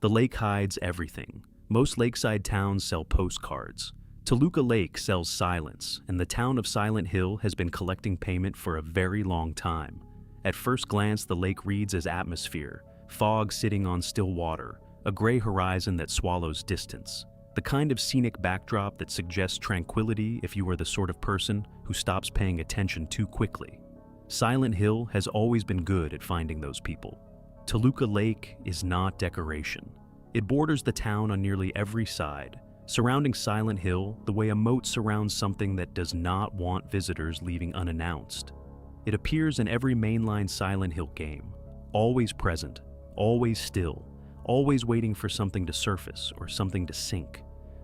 The lake hides everything. Most lakeside towns sell postcards. Toluca Lake sells silence, and the town of Silent Hill has been collecting payment for a very long time. At first glance, the lake reads as atmosphere, fog sitting on still water, a gray horizon that swallows distance. The kind of scenic backdrop that suggests tranquility if you are the sort of person who stops paying attention too quickly. Silent Hill has always been good at finding those people. Toluca Lake is not decoration. It borders the town on nearly every side, surrounding Silent Hill the way a moat surrounds something that does not want visitors leaving unannounced. It appears in every mainline Silent Hill game, always present, always still, always waiting for something to surface or something to sink.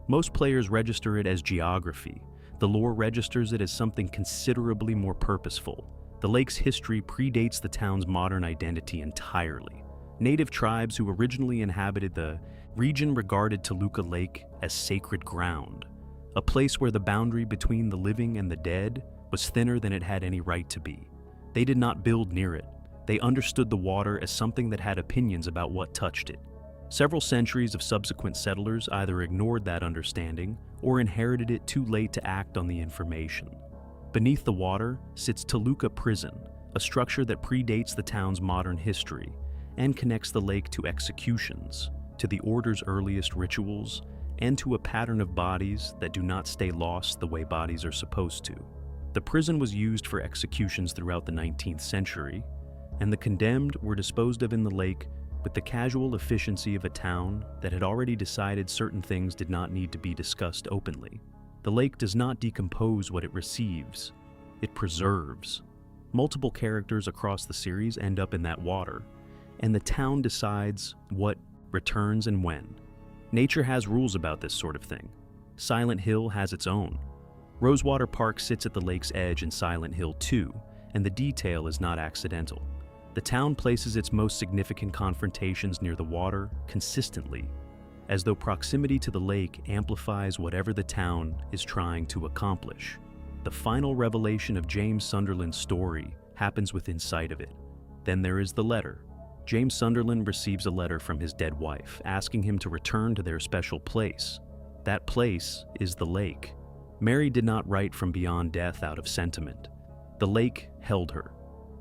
Most players register it as geography. The lore registers it as something considerably more purposeful. The lake's history predates the town's modern identity entirely. Native tribes who originally inhabited the region regarded Toluca Lake as sacred ground, a place where the boundary between the living and the dead was thinner than it had any right to be. They did not build near it. They understood the water as something that had opinions about what touched it. Several centuries of subsequent settlers either ignored that understanding or inherited it too late to act on the information. Beneath the water sits Toluca Prison, a structure that predates the town's modern history and connects the lake to executions, to the Order's earliest rituals, and to a pattern of bodies that do not stay lost the way bodies are supposed to. The prison was used for executions throughout the 19th century, and the condemned were disposed of in the lake with the casual efficiency of a town that had already decided certain things did not need to be discussed openly. The lake does not decompose what it receives, it preserves. Multiple characters across the series end up in that water, and the town decides what returns and when. Nature has rules about this sort of thing. Silent Hill has its own. Rosewater Park sits at the lake's edge in Silent Hill 2, and the detail is not accidental. The town places its most significant confrontations near the water consistently, as though proximity to the lake amplifies whatever the town is trying to accomplish. The final revelation of James Sunderland's story happens within sight of it. Then there is the letter. James Sunderland receives a letter from his dead wife, asking him to return to their special place. That place is the lake. Mary did not write from beyond death out of sentiment. The lake held her.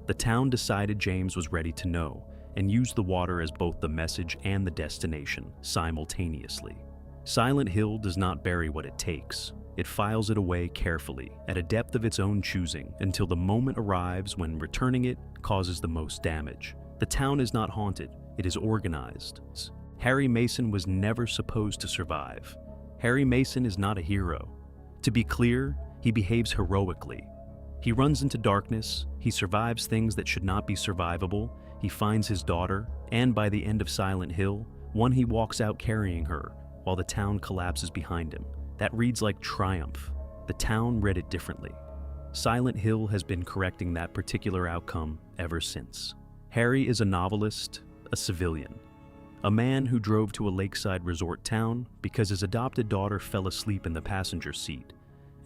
The town decided James was ready to know, and used the water as both the message and the destination simultaneously. Silent Hill does not bury what it takes. It files it away carefully, at a depth of its own choosing, until the moment arrives when returning it causes the most damage. The town is not haunted, it is organized. Harry Mason was never supposed to survive. Harry Mason is not a hero. To be clear, he behaves heroically. He runs into darkness, he survives things that should not be survivable, he finds his daughter, and by the end of Silent Hill, he walks out carrying her, while the town collapses behind him. That reads like triumph. The town read it differently. Silent Hill has been correcting that particular outcome ever since. Harry is a novelist, a civilian. A man who drove to a lakeside resort town because his adopted daughter fell asleep in the passenger seat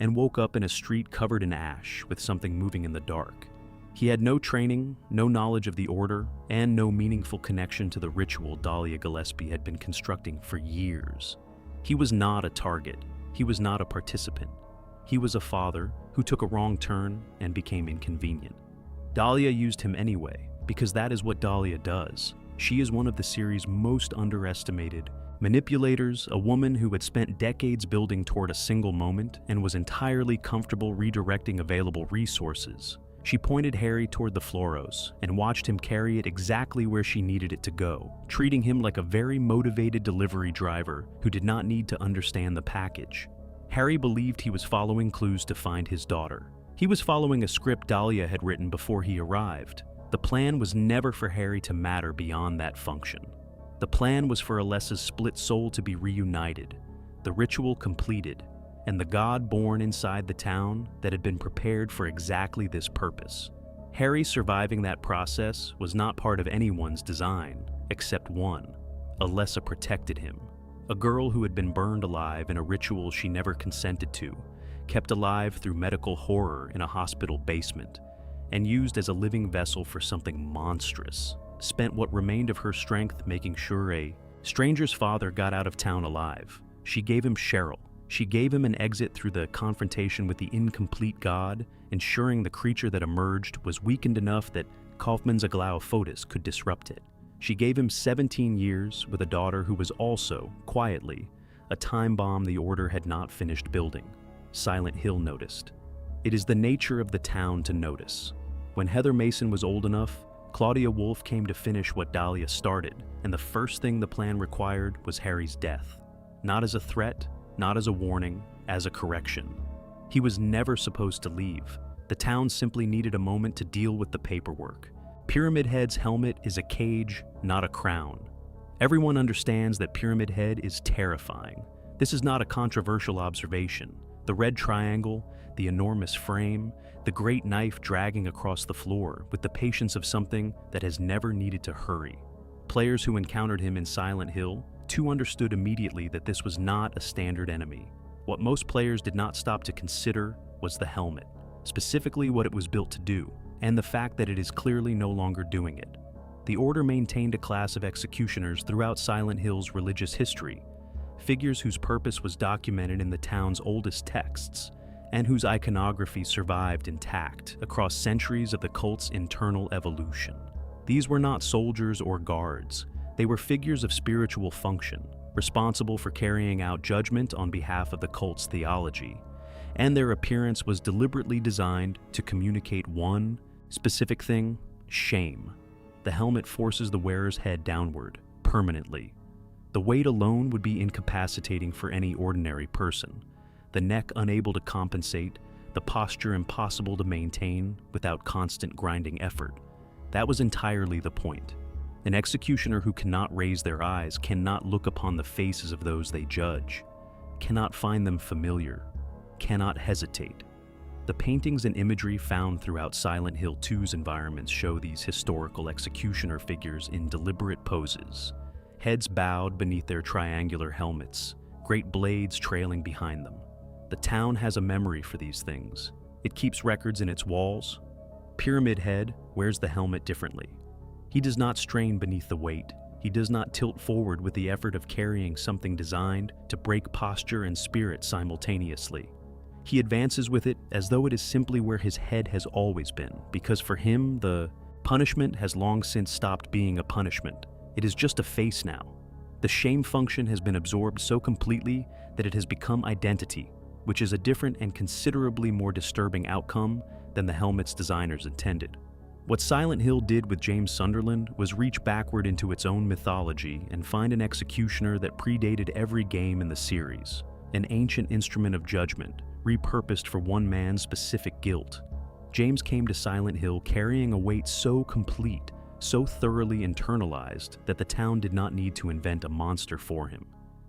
and woke up in a street covered in ash with something moving in the dark. He had no training, no knowledge of the Order, and no meaningful connection to the ritual Dahlia Gillespie had been constructing for years. He was not a target. He was not a participant. He was a father who took a wrong turn and became inconvenient. Dahlia used him anyway, because that is what Dahlia does. She is one of the series' most underestimated manipulators, a woman who had spent decades building toward a single moment and was entirely comfortable redirecting available resources. She pointed Harry toward the Floros and watched him carry it exactly where she needed it to go, treating him like a very motivated delivery driver who did not need to understand the package. Harry believed he was following clues to find his daughter. He was following a script Dahlia had written before he arrived. The plan was never for Harry to matter beyond that function. The plan was for Alessa's split soul to be reunited, the ritual completed, and the god born inside the town that had been prepared for exactly this purpose. Harry surviving that process was not part of anyone's design, except one. Alessa protected him. A girl who had been burned alive in a ritual she never consented to, kept alive through medical horror in a hospital basement, and used as a living vessel for something monstrous, spent what remained of her strength making sure a Stranger's father got out of town alive. She gave him Cheryl. She gave him an exit through the confrontation with the incomplete god, ensuring the creature that emerged was weakened enough that Kaufman's Aglaophotis could disrupt it. She gave him 17 years with a daughter who was also, quietly, a time bomb the Order had not finished building. Silent Hill noticed. It is the nature of the town to notice. When Heather Mason was old enough, Claudia Wolf came to finish what Dahlia started, and the first thing the plan required was Harry's death. Not as a threat, not as a warning, as a correction. He was never supposed to leave. The town simply needed a moment to deal with the paperwork. Pyramid Head's helmet is a cage, not a crown. Everyone understands that Pyramid Head is terrifying. This is not a controversial observation. The red triangle, the enormous frame, the great knife dragging across the floor with the patience of something that has never needed to hurry. Players who encountered him in Silent Hill too understood immediately that this was not a standard enemy. What most players did not stop to consider was the helmet, specifically what it was built to do, and the fact that it is clearly no longer doing it. The Order maintained a class of executioners throughout Silent Hill's religious history, figures whose purpose was documented in the town's oldest texts, and whose iconography survived intact across centuries of the cult's internal evolution. These were not soldiers or guards. They were figures of spiritual function, responsible for carrying out judgment on behalf of the cult's theology, and their appearance was deliberately designed to communicate one specific thing: shame. The helmet forces the wearer's head downward, permanently. The weight alone would be incapacitating for any ordinary person, the neck unable to compensate, the posture impossible to maintain without constant grinding effort. That was entirely the point. An executioner who cannot raise their eyes cannot look upon the faces of those they judge, cannot find them familiar, cannot hesitate. The paintings and imagery found throughout Silent Hill 2's environments show these historical executioner figures in deliberate poses, heads bowed beneath their triangular helmets, great blades trailing behind them. The town has a memory for these things. It keeps records in its walls. Pyramid Head wears the helmet differently. He does not strain beneath the weight. He does not tilt forward with the effort of carrying something designed to break posture and spirit simultaneously. He advances with it as though it is simply where his head has always been, because for him, the punishment has long since stopped being a punishment. It is just a face now. The shame function has been absorbed so completely that it has become identity, which is a different and considerably more disturbing outcome than the helmet's designers intended. What Silent Hill did with James Sunderland was reach backward into its own mythology and find an executioner that predated every game in the series, an ancient instrument of judgment, repurposed for one man's specific guilt. James came to Silent Hill carrying a weight so complete, so thoroughly internalized, that the town did not need to invent a monster for him.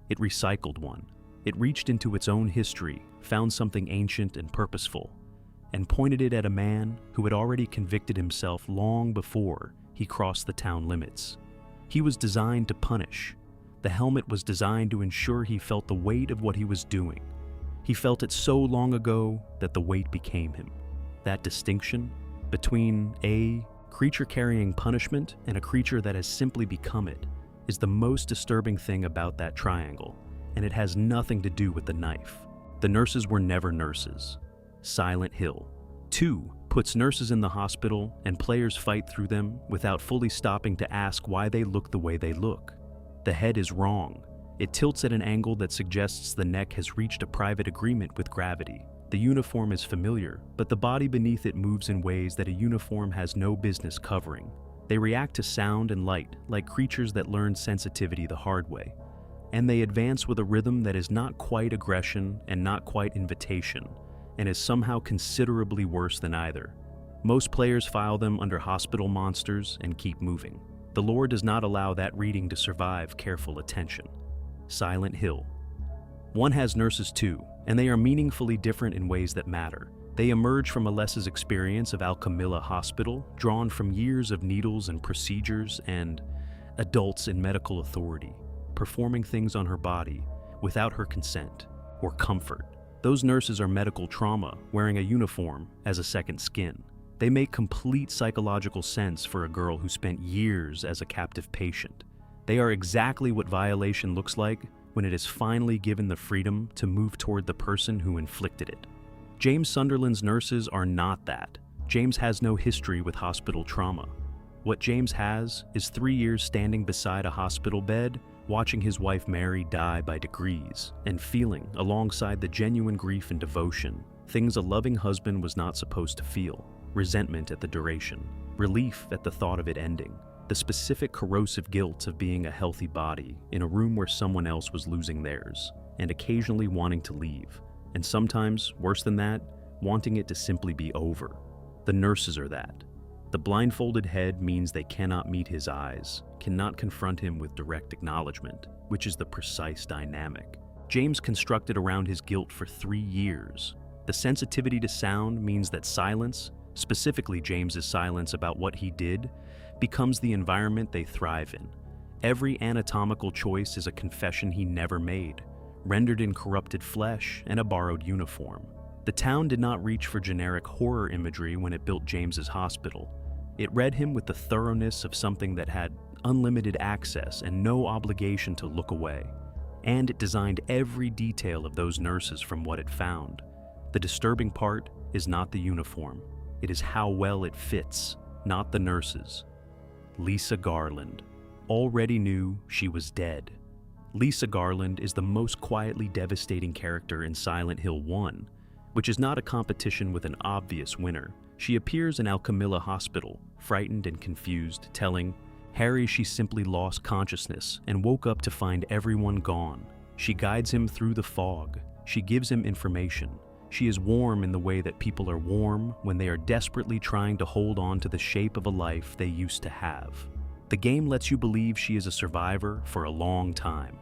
It recycled one. It reached into its own history, found something ancient and purposeful, and pointed it at a man who had already convicted himself long before he crossed the town limits. He was designed to punish. The helmet was designed to ensure he felt the weight of what he was doing. He felt it so long ago that the weight became him. That distinction between a creature carrying punishment and a creature that has simply become it is the most disturbing thing about that triangle, and it has nothing to do with the knife. The nurses were never nurses. Silent Hill 2 puts nurses in the hospital and players fight through them without fully stopping to ask why they look the way they look. The head is wrong. It tilts at an angle that suggests the neck has reached a private agreement with gravity. The uniform is familiar, but the body beneath it moves in ways that a uniform has no business covering. They react to sound and light like creatures that learn sensitivity the hard way. And they advance with a rhythm that is not quite aggression and not quite invitation, and is somehow considerably worse than either. Most players file them under hospital monsters and keep moving. The lore does not allow that reading to survive careful attention. Silent Hill 1 has nurses too, and they are meaningfully different in ways that matter. They emerge from Alessa's experience of Alchemilla Hospital, drawn from years of needles and procedures and adults in medical authority, performing things on her body without her consent or comfort. Those nurses are medical trauma, wearing a uniform as a second skin. They make complete psychological sense for a girl who spent years as a captive patient. They are exactly what violation looks like when it is finally given the freedom to move toward the person who inflicted it. James Sunderland's nurses are not that. James has no history with hospital trauma. What James has is 3 years standing beside a hospital bed, watching his wife Mary die by degrees, and feeling, alongside the genuine grief and devotion, things a loving husband was not supposed to feel: resentment at the duration, relief at the thought of it ending, the specific corrosive guilt of being a healthy body in a room where someone else was losing theirs, and occasionally wanting to leave, and sometimes, worse than that, wanting it to simply be over. The nurses are that. The blindfolded head means they cannot meet his eyes, cannot confront him with direct acknowledgement, which is the precise dynamic. James constructed around his guilt for 3 years. The sensitivity to sound means that silence, specifically James's silence about what he did, becomes the environment they thrive in. Every anatomical choice is a confession he never made, rendered in corrupted flesh and a borrowed uniform. The town did not reach for generic horror imagery when it built James's hospital. It read him with the thoroughness of something that had unlimited access and no obligation to look away. And it designed every detail of those nurses from what it found. The disturbing part is not the uniform. It is how well it fits, not the nurses. Lisa Garland already knew she was dead. Lisa Garland is the most quietly devastating character in Silent Hill 1, which is not a competition with an obvious winner. She appears in Alchemilla Hospital, frightened and confused, telling Harry she simply lost consciousness and woke up to find everyone gone. She guides him through the fog. She gives him information. She is warm in the way that people are warm when they are desperately trying to hold on to the shape of a life they used to have. The game lets you believe she is a survivor for a long time.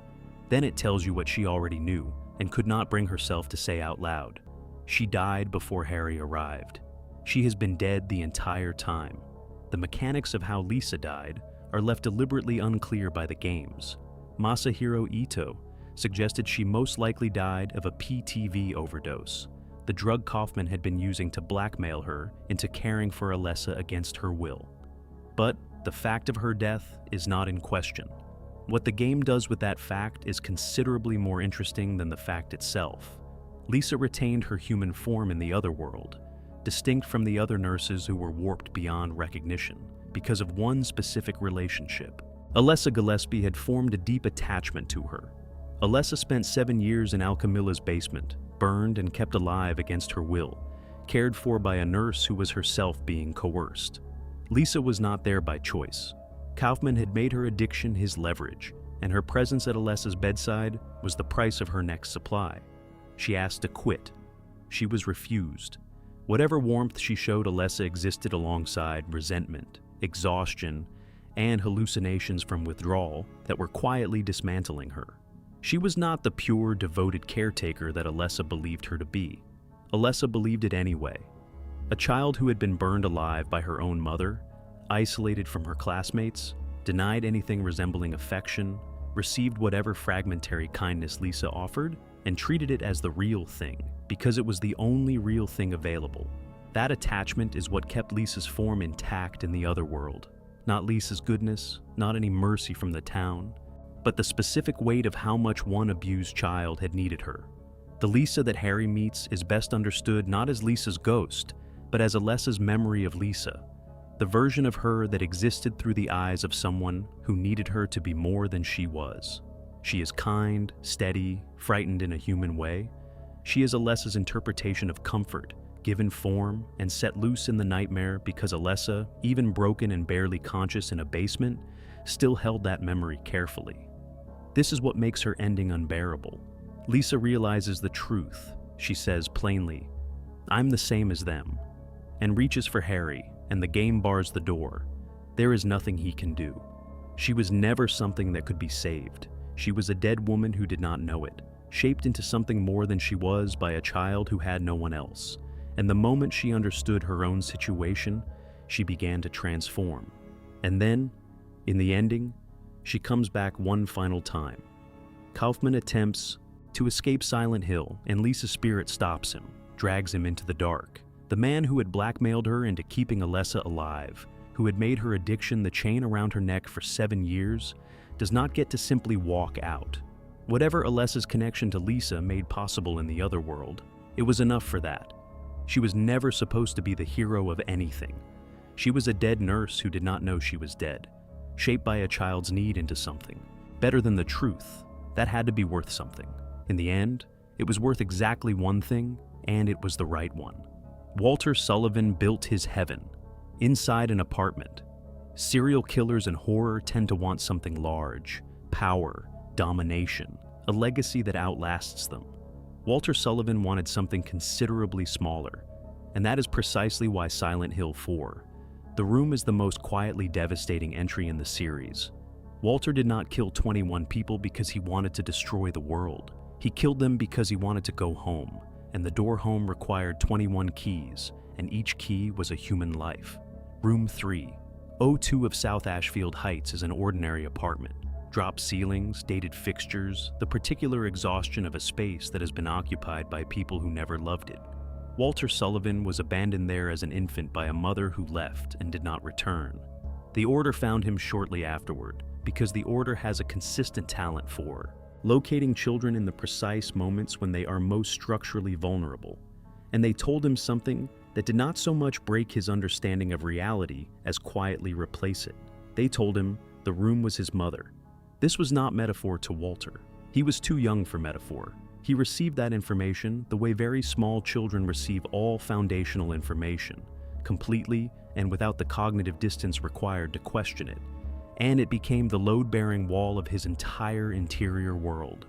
Then it tells you what she already knew and could not bring herself to say out loud. She died before Harry arrived. She has been dead the entire time. The mechanics of how Lisa died are left deliberately unclear by the games. Masahiro Ito suggested she most likely died of a PTV overdose, the drug Kaufman had been using to blackmail her into caring for Alessa against her will. But the fact of her death is not in question. What the game does with that fact is considerably more interesting than the fact itself. Lisa retained her human form in the other world, distinct from the other nurses who were warped beyond recognition because of one specific relationship. Alessa Gillespie had formed a deep attachment to her. Alessa spent 7 years in Alchemilla's basement, burned and kept alive against her will, cared for by a nurse who was herself being coerced. Lisa was not there by choice. Kaufman had made her addiction his leverage, and her presence at Alessa's bedside was the price of her next supply. She asked to quit. She was refused. Whatever warmth she showed Alessa existed alongside resentment, exhaustion, and hallucinations from withdrawal that were quietly dismantling her. She was not the pure, devoted caretaker that Alessa believed her to be. Alessa believed it anyway. A child who had been burned alive by her own mother, isolated from her classmates, denied anything resembling affection, received whatever fragmentary kindness Lisa offered, and treated it as the real thing, because it was the only real thing available. That attachment is what kept Lisa's form intact in the other world. Not Lisa's goodness, not any mercy from the town, but the specific weight of how much one abused child had needed her. The Lisa that Harry meets is best understood not as Lisa's ghost, but as Alessa's memory of Lisa, the version of her that existed through the eyes of someone who needed her to be more than she was. She is kind, steady, frightened in a human way. She is Alessa's interpretation of comfort, given form and set loose in the nightmare because Alessa, even broken and barely conscious in a basement, still held that memory carefully. This is what makes her ending unbearable. Lisa realizes the truth. She says plainly, "I'm the same as them," and reaches for Harry, and the game bars the door. There is nothing he can do. She was never something that could be saved. She was a dead woman who did not know it, shaped into something more than she was by a child who had no one else. And the moment she understood her own situation, she began to transform. And then, in the ending, she comes back one final time. Kaufman attempts to escape Silent Hill, and Lisa's spirit stops him, drags him into the dark. The man who had blackmailed her into keeping Alessa alive, who had made her addiction the chain around her neck for 7 years, does not get to simply walk out. Whatever Alessa's connection to Lisa made possible in the other world, it was enough for that. She was never supposed to be the hero of anything. She was a dead nurse who did not know she was dead, shaped by a child's need into something. Better than the truth, that had to be worth something. In the end, it was worth exactly one thing, and it was the right one. Walter Sullivan built his heaven, inside an apartment. Serial killers and horror tend to want something large, power, domination, a legacy that outlasts them. Walter Sullivan wanted something considerably smaller, and that is precisely why Silent Hill 4. The Room is the most quietly devastating entry in the series. Walter did not kill 21 people because he wanted to destroy the world. He killed them because he wanted to go home, and the door home required 21 keys, and each key was a human life. Room 302 of South Ashfield Heights is an ordinary apartment. Drop ceilings, dated fixtures, the particular exhaustion of a space that has been occupied by people who never loved it. Walter Sullivan was abandoned there as an infant by a mother who left and did not return. The Order found him shortly afterward, because the Order has a consistent talent for locating children in the precise moments when they are most structurally vulnerable. And they told him something that did not so much break his understanding of reality as quietly replace it. They told him the room was his mother. This was not metaphor to Walter. He was too young for metaphor. He received that information the way very small children receive all foundational information, completely and without the cognitive distance required to question it. And it became the load-bearing wall of his entire interior world.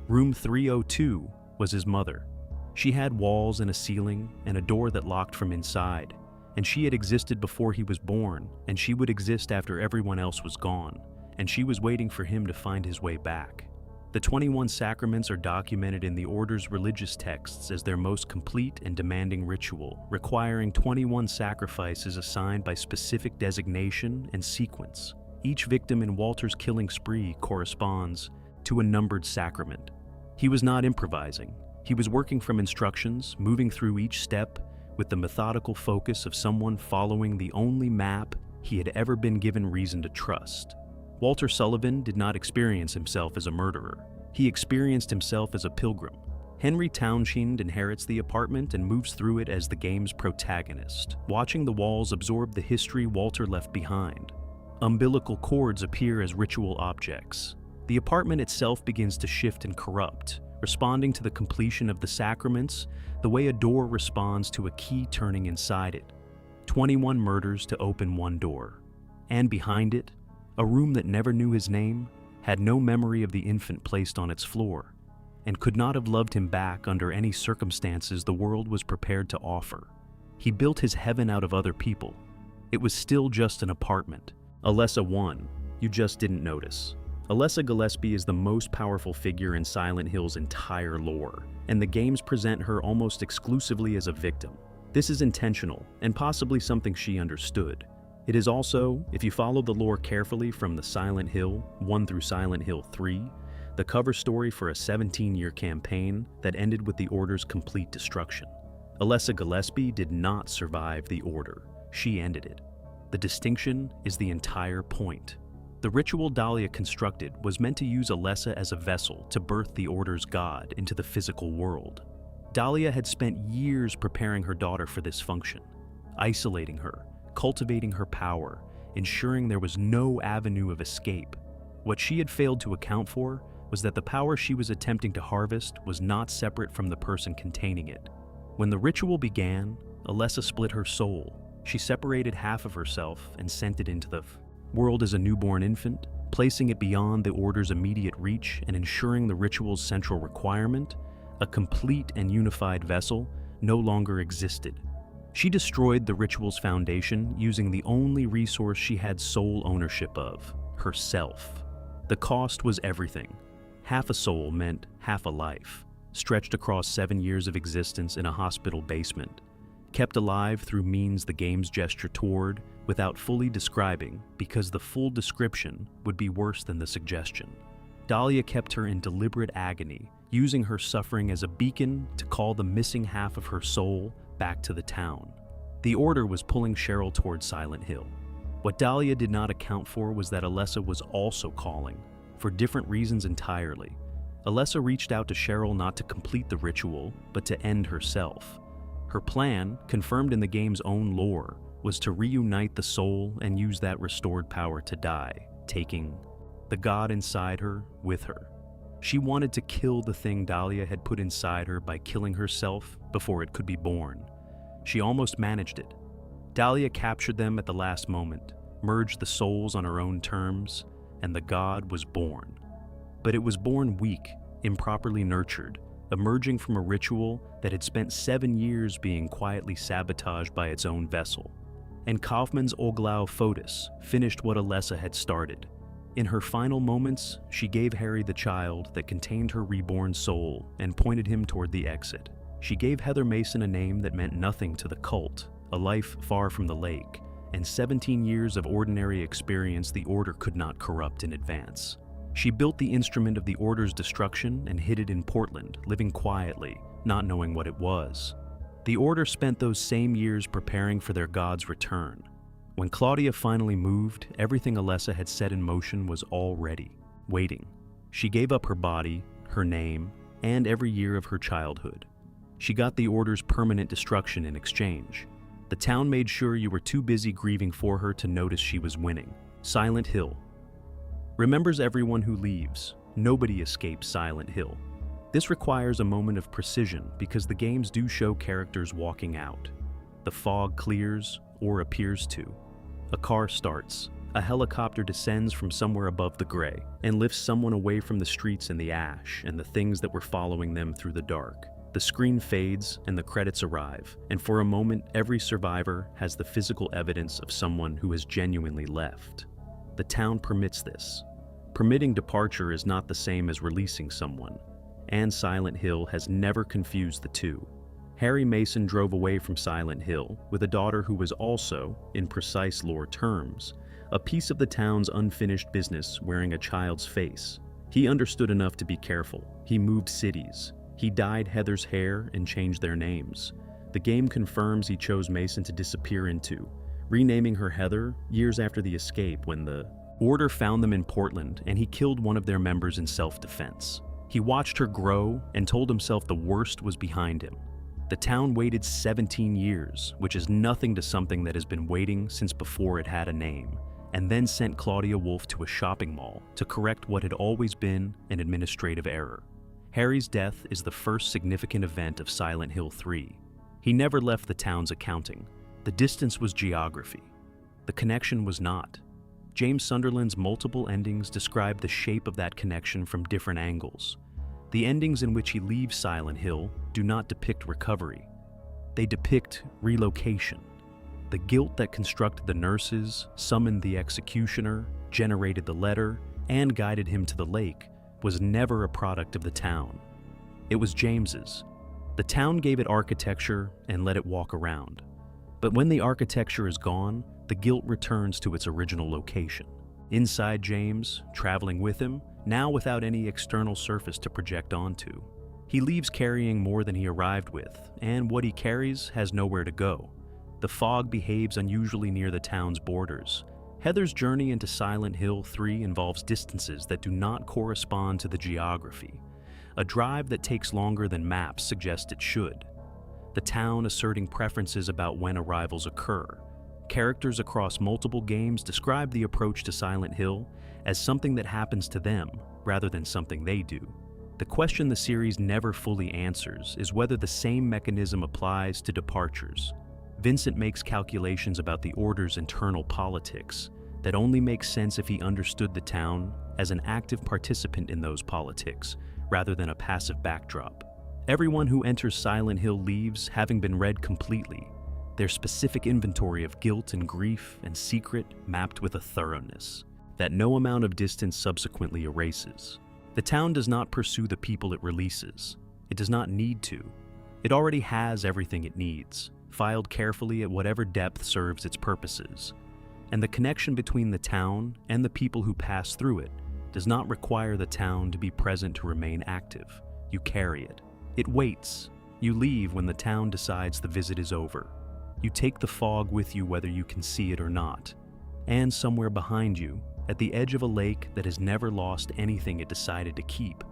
Room 302 was his mother. She had walls and a ceiling and a door that locked from inside, and she had existed before he was born, and she would exist after everyone else was gone, and she was waiting for him to find his way back. The 21 sacraments are documented in the Order's religious texts as their most complete and demanding ritual, requiring 21 sacrifices assigned by specific designation and sequence. Each victim in Walter's killing spree corresponds to a numbered sacrament. He was not improvising. He was working from instructions, moving through each step with the methodical focus of someone following the only map he had ever been given reason to trust. Walter Sullivan did not experience himself as a murderer. He experienced himself as a pilgrim. Henry Townshend inherits the apartment and moves through it as the game's protagonist, watching the walls absorb the history Walter left behind. Umbilical cords appear as ritual objects. The apartment itself begins to shift and corrupt, responding to the completion of the sacraments the way a door responds to a key turning inside it. 21 murders to open one door. And behind it, a room that never knew his name, had no memory of the infant placed on its floor, and could not have loved him back under any circumstances the world was prepared to offer. He built his heaven out of other people. It was still just an apartment. Alessa won. You just didn't notice. Alessa Gillespie is the most powerful figure in Silent Hill's entire lore, and the games present her almost exclusively as a victim. This is intentional, and possibly something she understood. It is also, if you follow the lore carefully from the Silent Hill 1 through Silent Hill 3, the cover story for a 17-year campaign that ended with the Order's complete destruction. Alessa Gillespie did not survive the Order. She ended it. The distinction is the entire point. The ritual Dahlia constructed was meant to use Alessa as a vessel to birth the Order's god into the physical world. Dahlia had spent years preparing her daughter for this function, isolating her, cultivating her power, ensuring there was no avenue of escape. What she had failed to account for was that the power she was attempting to harvest was not separate from the person containing it. When the ritual began, Alessa split her soul. She separated half of herself and sent it into the world as a newborn infant, placing it beyond the Order's immediate reach and ensuring the ritual's central requirement, a complete and unified vessel, no longer existed. She destroyed the ritual's foundation using the only resource she had sole ownership of, herself. The cost was everything. Half a soul meant half a life, stretched across 7 years of existence in a hospital basement, kept alive through means the games gesture toward without fully describing because the full description would be worse than the suggestion. Dahlia kept her in deliberate agony, using her suffering as a beacon to call the missing half of her soul back to the town. The Order was pulling Cheryl toward Silent Hill. What Dahlia did not account for was that Alessa was also calling, for different reasons entirely. Alessa reached out to Cheryl not to complete the ritual, but to end herself. Her plan, confirmed in the game's own lore, was to reunite the soul and use that restored power to die, taking the god inside her with her. She wanted to kill the thing Dahlia had put inside her by killing herself before it could be born. She almost managed it. Dahlia captured them at the last moment, merged the souls on her own terms, and the god was born. But it was born weak, improperly nurtured, emerging from a ritual that had spent 7 years being quietly sabotaged by its own vessel. And Kaufman's Oglau Fotis finished what Alessa had started. In her final moments, she gave Harry the child that contained her reborn soul and pointed him toward the exit. She gave Heather Mason a name that meant nothing to the cult, a life far from the lake, and 17 years of ordinary experience the Order could not corrupt in advance. She built the instrument of the Order's destruction and hid it in Portland, living quietly, not knowing what it was. The Order spent those same years preparing for their god's return. When Claudia finally moved, everything Alessa had set in motion was all ready, waiting. She gave up her body, her name, and every year of her childhood. She got the Order's permanent destruction in exchange. The town made sure you were too busy grieving for her to notice she was winning. Silent Hill remembers everyone who leaves. Nobody escapes Silent Hill. This requires a moment of precision because the games do show characters walking out. The fog clears, or appears to. A car starts. A helicopter descends from somewhere above the gray and lifts someone away from the streets and the ash and the things that were following them through the dark. The screen fades and the credits arrive, and for a moment every survivor has the physical evidence of someone who has genuinely left. The town permits this. Permitting departure is not the same as releasing someone, and Silent Hill has never confused the two. Harry Mason drove away from Silent Hill with a daughter who was also, in precise lore terms, a piece of the town's unfinished business wearing a child's face. He understood enough to be careful. He moved cities. He dyed Heather's hair and changed their names. The game confirms he chose Mason to disappear into, renaming her Heather years after the escape when the Order found them in Portland and he killed one of their members in self-defense. He watched her grow and told himself the worst was behind him. The town waited 17 years, which is nothing to something that has been waiting since before it had a name, and then sent Claudia Wolf to a shopping mall to correct what had always been an administrative error. Harry's death is the first significant event of Silent Hill 3. He never left the town's accounting. The distance was geography. The connection was not. James Sunderland's multiple endings describe the shape of that connection from different angles. The endings in which he leaves Silent Hill do not depict recovery. They depict relocation. The guilt that constructed the nurses, summoned the executioner, generated the letter, and guided him to the lake was never a product of the town. It was James's. The town gave it architecture and let it walk around. But when the architecture is gone, the guilt returns to its original location. Inside James, traveling with him, now without any external surface to project onto. He leaves carrying more than he arrived with, and what he carries has nowhere to go. The fog behaves unusually near the town's borders. Heather's journey into Silent Hill 3 involves distances that do not correspond to the geography. A drive that takes longer than maps suggest it should. The town asserting preferences about when arrivals occur. Characters across multiple games describe the approach to Silent Hill as something that happens to them rather than something they do. The question the series never fully answers is whether the same mechanism applies to departures. Vincent makes calculations about the Order's internal politics that only make sense if he understood the town as an active participant in those politics rather than a passive backdrop. Everyone who enters Silent Hill leaves having been read completely, their specific inventory of guilt and grief and secret mapped with a thoroughness that no amount of distance subsequently erases. The town does not pursue the people it releases. It does not need to. It already has everything it needs, filed carefully at whatever depth serves its purposes. And the connection between the town and the people who pass through it does not require the town to be present to remain active. You carry it. It waits. You leave when the town decides the visit is over. You take the fog with you whether you can see it or not. And somewhere behind you, at the edge of a lake that has never lost anything it decided to keep,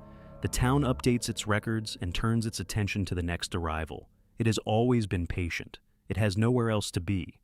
the town updates its records and turns its attention to the next arrival. It has always been patient. It has nowhere else to be.